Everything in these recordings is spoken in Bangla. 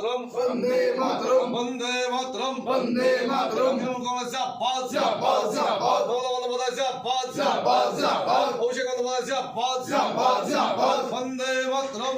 মাতরম বন্দে মাতরম বন্দে মাতরম বন্দে মাতরম কংগ্রেস জিন্দাবাদ জিন্দাবাদ জিন্দাবাদ বলবৎ জিন্দাবাদ জিন্দাবাদ জিন্দাবাদ অভিষেক বন্দ্যোপাধ্যায় জিন্দাবাদ জিন্দাবাদ জিন্দাবাদ বন্দে মাতরম।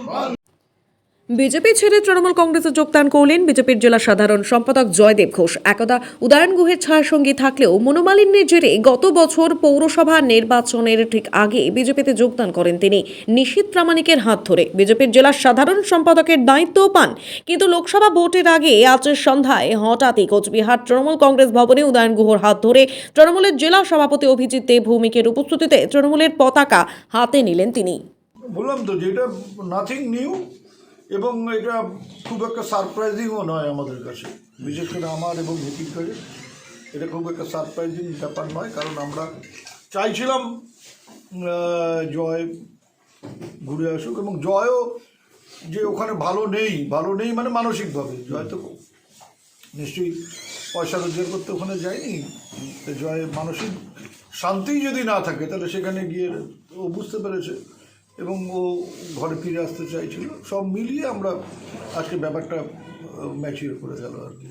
বিজেপি ছেড়ে তৃণমূল কংগ্রেসে যোগদান করলেন বিজেপির জেলা সাধারণ সম্পাদক জয়দেব ঘোষ। একদা উদয়ন গুহের ছায়াসঙ্গী থাকলেও মনোমালিন্যের জেরে গত বছর পৌরসভা নির্বাচনের ঠিক আগে বিজেপিতে যোগদান করেন তিনি। নিশীথ প্রামাণিকের হাত ধরে বিজেপির জেলা সাধারণ সম্পাদকের দায়িত্বও পান, কিন্তু লোকসভা ভোটের আগে আজ সন্ধ্যায় হঠাৎই কোচবিহার তৃণমূল কংগ্রেস ভবনে উদয়ন গুহর হাত ধরে তৃণমূলের জেলা সভাপতি অভিজিৎ দেব ভৌমিকের উপস্থিতিতে তৃণমূলের পতাকা হাতে নিলেন তিনি। বললাম তো যে এটা নাথিং নিউ এবং এটা খুব একটা সারপ্রাইজিংও নয় আমাদের কাছে, বিশেষ করে আমার এবং ভিপির কাছে এটা খুব একটা সারপ্রাইজিং ব্যাপার নয়, কারণ আমরা চাইছিলাম জয় ঘুরে আসুক এবং জয়ও যে ওখানে ভালো নেই মানে মানসিকভাবে জয় তো নিশ্চয়ই পয়সা রোজগার করতে ওখানে যায়নি, জয় মানসিক শান্তি যদি না থাকে তাহলে সেখানে গিয়ে ও বুঝতে পেরেছে এবং ও ঘরে ফিরে আসতে চাইছিল। সব মিলিয়ে আমরা আজকে ব্যাপারটা ম্যাচিওর করে গেল আর কি।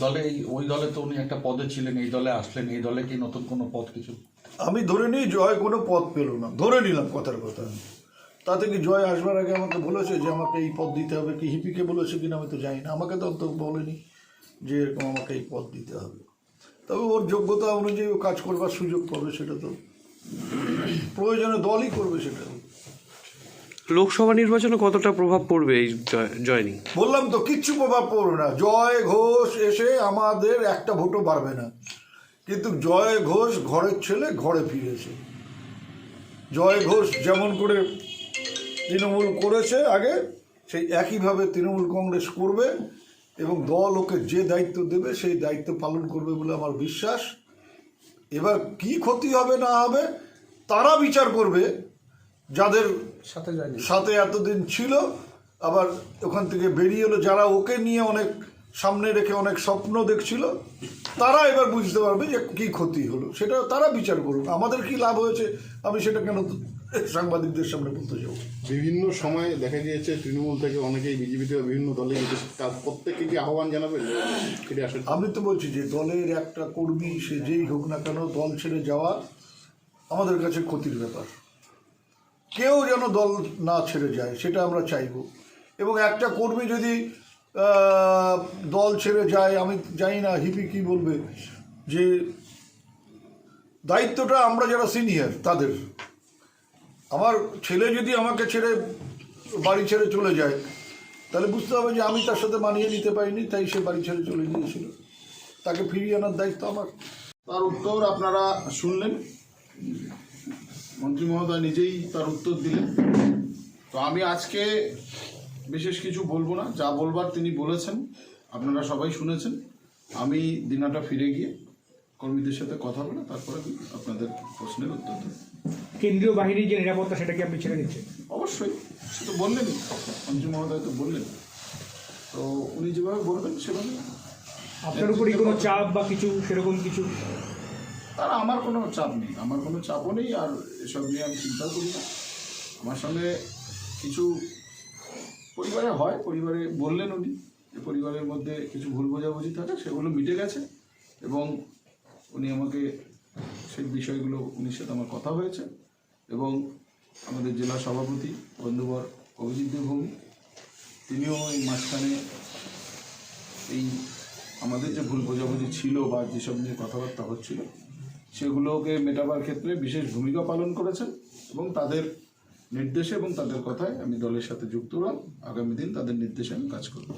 দলে ওই দলে তো উনি একটা পদে ছিলেন, এই দলে আসলেন, এই দলে কি নতুন কোনো পদ কিছু? আমি ধরে নিই জয় কোনো পদ পেল না, ধরে নিলাম কথার কথা। তাতে কি জয় আসবার আগে আমাকে বলেছে যে আমাকে এই পদ দিতে হবে, কি হিপিকে বলেছে কিনা আমি তো জানি না, আমাকে তো অন্তত বলেনি যে এরকম আমাকে এই পদ দিতে হবে। তবে ওর যোগ্যতা অনুযায়ী ও কাজ করবার সুযোগ পাবে, সেটা তো প্রয়োজনে দলই করবে। সেটা লোকসভা নির্বাচনে কতটা প্রভাব পড়বে এই জয়নিং? বললাম তো কিচ্ছু প্রভাব পড়বে না। জয় ঘোষ এসে আমাদের একটা ভোটও পারবে না, কিন্তু জয় ঘোষ ঘরের ছেলে ঘরে ফিরেছে। জয় ঘোষ যেমন করে তৃণমূল করেছে আগে, সেই একইভাবে তৃণমূল কংগ্রেস করবে এবং দল ওকে যে দায়িত্ব দেবে সেই দায়িত্ব পালন করবে বলে আমার বিশ্বাস। এবার কি ক্ষতি হবে না হবে তারা বিচার করবে, যাদের সাথে এতদিন ছিল আবার ওখান থেকে বেরিয়ে এলো, যারা ওকে নিয়ে অনেক সামনে রেখে অনেক স্বপ্ন দেখছিল, তারা এবার বুঝতে পারবে যে কী ক্ষতি হলো, সেটা তারা বিচার করুক। আমাদের কি লাভ হয়েছে আমি সেটা কেন সাংবাদিকদের সামনে বলতে যাবো? বিভিন্ন সময় দেখা গিয়েছে তৃণমূল থেকে অনেকেই বিজেপিতে বিভিন্ন দলে গেছে, তার প্রত্যেককে কি আহ্বান জানাবেন? আমি তো বলছি যে দলের একটা কর্মী সে যেই হোক না কেন দল ছেড়ে যাওয়া আমাদের কাছে ক্ষতির ব্যাপার। কেউ যেন দল না ছেড়ে যায় সেটা আমরা চাইব, এবং একটা কর্মী যদি দল ছেড়ে যায়, আমি জানি না হিপি কী বলবে, যে দায়িত্বটা আমরা যারা সিনিয়র তাদের। আমার ছেলে যদি আমাকে ছেড়ে বাড়ি ছেড়ে চলে যায় তাহলে বুঝতে হবে যে আমি তার সাথে মানিয়ে নিতে পারিনি, তাই সে বাড়ি ছেড়ে চলে গিয়েছিল, তাকে ফিরিয়ে আনার দায়িত্ব আমার। তার উত্তর আপনারা শুনলেন, মন্ত্রী মহোদয় নিজেই তার উত্তর দিলেন। তো আমি আজকে বিশেষ কিছু বলবো না, যা বলবার তিনি বলেছেন, আপনারা সবাই শুনেছেন। আমি দিনাটা ফিরে গিয়ে কর্মীদের সাথে কথা বলে তারপরে আপনাদের প্রশ্নের উত্তর দেব। কেন্দ্রীয় বাহিনীর যে নিরাপত্তা সেটা কি আপনি ছেড়ে দিচ্ছেন? অবশ্যই, সে তো বললেনই, মন্ত্রী মহোদয় তো বললেন, তো উনি যেভাবে বলবেন সেভাবে। আপনার উপরই কোনো চাপ বা কিছু সেরকম কিছু? তারা আমার কোনো চাপ নেই, আমার কোনো চাপও নেই, আর এসব নিয়ে আমি চিন্তাও করি না। আমার সঙ্গে কিছু পরিবারে হয়, পরিবারে বললেন উনি যে পরিবারের মধ্যে কিছু ভুল বোঝাবুঝি থাকে, সেগুলো মিটে গেছে এবং উনি আমাকে সেই বিষয়গুলো উনির সাথে আমার কথা হয়েছে এবং আমাদের জেলা সভাপতি বন্ধুবর অভিজিৎ দেব ভৌমিক তিনিও এই মাঝখানে এই আমাদের যে ভুল বোঝাবুঝি ছিল বা যেসব নিয়ে কথাবার্তা হচ্ছিল সেগুলোকে মেটাবার ক্ষেত্রে বিশেষ ভূমিকা পালন করেছেন এবং তাদের নির্দেশে এবং তাদের কথায় আমি দলের সাথে যুক্ত হলাম। আগামী দিন তাদের নির্দেশে আমি কাজ করব।